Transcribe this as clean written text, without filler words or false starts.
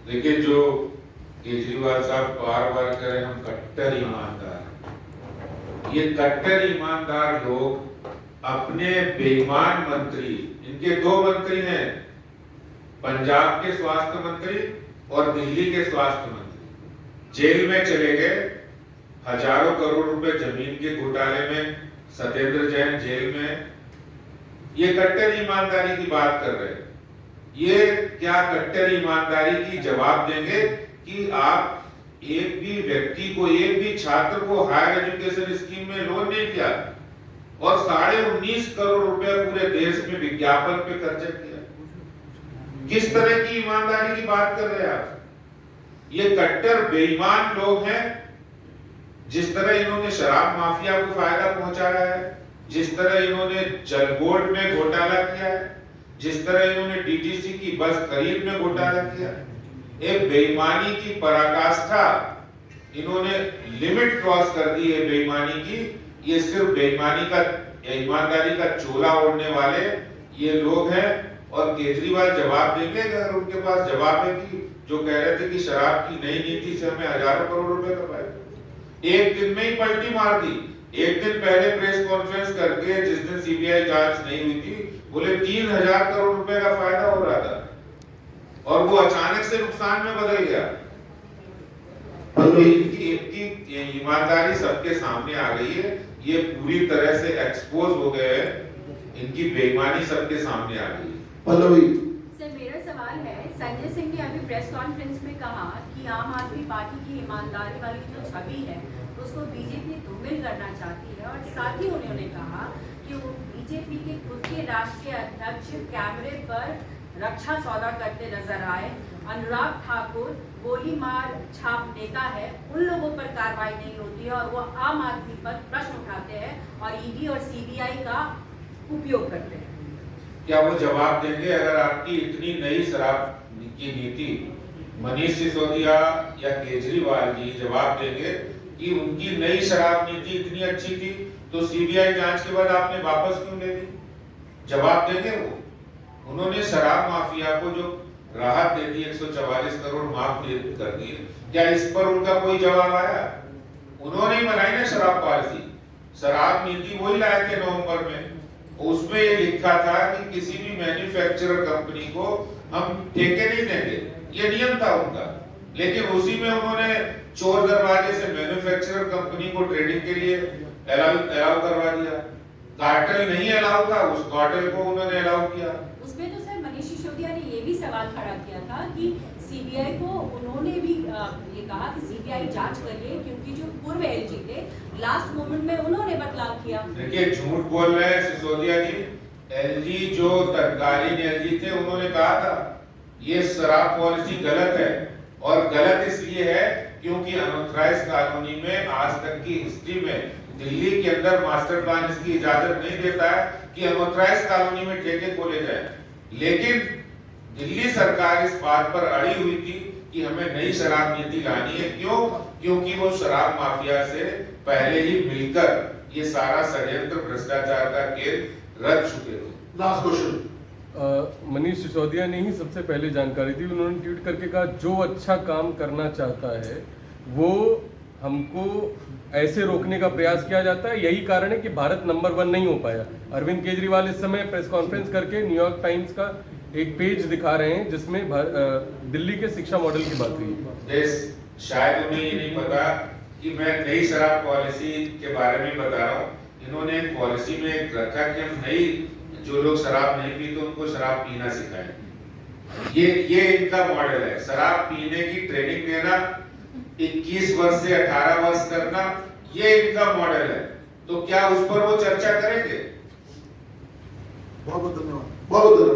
देखिए, जो केजरीवाल साहब बार बार कह रहे हैं हम कट्टर ईमानदार, ये कट्टर ईमानदार लोग अपने बेईमान मंत्री, इनके दो मंत्री हैं, पंजाब के स्वास्थ्य मंत्री और दिल्ली के स्वास्थ्य मंत्री, जेल में चले गए। हजारों करोड़ रुपए जमीन के घोटाले में सत्येंद्र जैन जेल में। ये कट्टर ईमानदारी की बात कर रहे हैं। ये क्या कट्टर ईमानदारी की जवाब देंगे कि आप एक भी व्यक्ति को, एक भी छात्र को हायर एजुकेशन स्कीम में लोन नहीं दिया और 19.5 करोड़ रुपए पूरे देश में विज्ञापन पे खर्च किया? किस तरह की ईमानदारी की बात कर रहे हैं आप? ये कट्टर बेईमान लोग हैं। जिस तरह इन्होंने शराब माफिया को फायदा पहुंचाया है, जिस तरह इन्होंने जल बोर्ड में घोटाला किया है, जिस तरह इन्होंने डीटीसी की बस खरीद में घोटाला किया, एक बेईमानी की पराकाष्ठा, इन्होंने लिमिट क्रॉस कर दी है बेईमानी की। ये सिर्फ बेईमानी का, ईमानदारी का चोला ओढ़ने वाले ये लोग हैं। और केजरीवाल जवाब देंगे अगर उनके पास जवाब है कि जो कह रहे थे कि शराब की नई नीति से हमें हजारों करोड़ रुपए कमाए, एक दिन में ही पलटी मार दी। एक दिन पहले प्रेस कॉन्फ्रेंस करके, जिस दिन सीबीआई जांच नहीं हुई थी, बोले 3000 करोड़ रुपए का फायदा हो रहा था और वो अचानक से नुकसान में बदल गया। और इनकी ईमानदारी सबके सामने आ गई है। ये पूरी तरह से एक्सपोज हो गए हैं, इनकी बेईमानी सबके सामने आ गई है। पल्लवी सर, मेरा सवाल है, संजय सिंह ने अभी प्रेस कॉन्फ्रेंस में कहा कि आम आदमी पार्टी की ईमानदारी वाली जो छवि है उसको बीजेपी धूमिल करना चाहती है। और साथ ही उन्होंने कहा कि वो बीजेपी के खुद के राष्ट्रीय अध्यक्ष कैमरे पर रक्षा सौदा करते नजर आए। अनुराग ठाकुर गोली मार छाप नेता है, उन लोगों पर कार्रवाई नहीं होती है और वो आम आदमी पर प्रश्न उठाते हैं और ईडी और सीबीआई का उपयोग करते हैं। क्या वो जवाब देंगे अगर आपकी इतनी नई शराब की नीति, मनीष सिसोदिया या केजरीवाल जी जवाब देंगे कि उनकी नई शराब नीति इतनी अच्छी थी तो सीबीआई जांच के बाद आपने वापस क्यों ले ली? जवाब देंगे वो? उन्होंने शराब माफिया को जो राहत दे दी, 144 करोड़ माफ कर दिए, क्या इस पर उनका कोई जवाब आया? उन्होंने ही बनाई ना शराब पॉलिसी, शराब नीति वही लाए थे नवंबर में। उसमें ये लिखा था कि किसी भी मैन्युफैक्चरर कंपनी को हम ठेके नहीं देंगे, ये नियम था उनका। लेकिन उसी में उन्होंने चोर दरवाजे से मैन्युफैक्चरर कंपनी को ट्रेडिंग के लिए अलाउ करवा दिया। कार्टेल नहीं अलाउ था, उस कार्टेल को उन्होंने अलाउ किया। उसमें तो सर मनीष सिसोदिया ने ये भी सवाल खड़ा किया था कि सीबीआई को उन्होंने भी ये कहा कि सीबीआई जांच करिए क्योंकि जो पूर्व एलजी थे लास्ट मोमेंट में उन्होंने बदलाव किया। देखिए, झूठ बोल रहे हैं सिसोदिया जी। एलजी जो तत्कालीन एलजी थे उन्होंने कहा था ये शराब पॉलिसी गलत है, और गलत इसलिए है क्योंकि अनऑथराइज्ड कॉलोनी में आज तक की हिस्ट्री में दिल्ली के अंदर मास्टर प्लान इसकी इजाजत नहीं देता है कि अनऑथराइज्ड कॉलोनी में ठेके खोले जाए। लेकिन दिल्ली सरकार इस बात पर अड़ी हुई थी कि हमें नई शराब नीति लानी है। क्यों? क्योंकि वो शराब माफिया से पहले ही मिलकर ये सारा षड्यंत्र भ्रष्टाचार का खेल रच चुके थे। Last question. मनीष सिसोदिया ने ही सबसे पहले जानकारी दी। उन्होंने ट्वीट करके कहा जो अच्छा काम करना चाहता है वो हमको ऐसे रोकने का प्रयास किया जाता है। यही कारण है कि भारत नंबर 1 नहीं हो पाया। अरविंद केजरीवाल इस समय प्रेस कॉन्फ्रेंस करके न्यूयॉर्क टाइम्स का एक पेज दिखा रहे हैं जिसमें दिल्ली के शिक्षा मॉडल की बात हुई। शायद उन्हें ये नहीं पता कि मैं नई शराब पॉलिसी के बारे में बता रहा हूँ। इन्होंने एक पॉलिसी में रखा कि हम नई, जो लोग शराब नहीं पीते उनको शराब पीना सिखाएं। ये इनका मॉडल है, शराब पीने की ट्रेनिंग देना, 21 वर्ष से 18 वर्ष करना, ये इनका मॉडल है। तो क्या उस पर वो चर्चा करेंगे? बहुत बहुत धन्यवाद। बहुत धन्यवाद।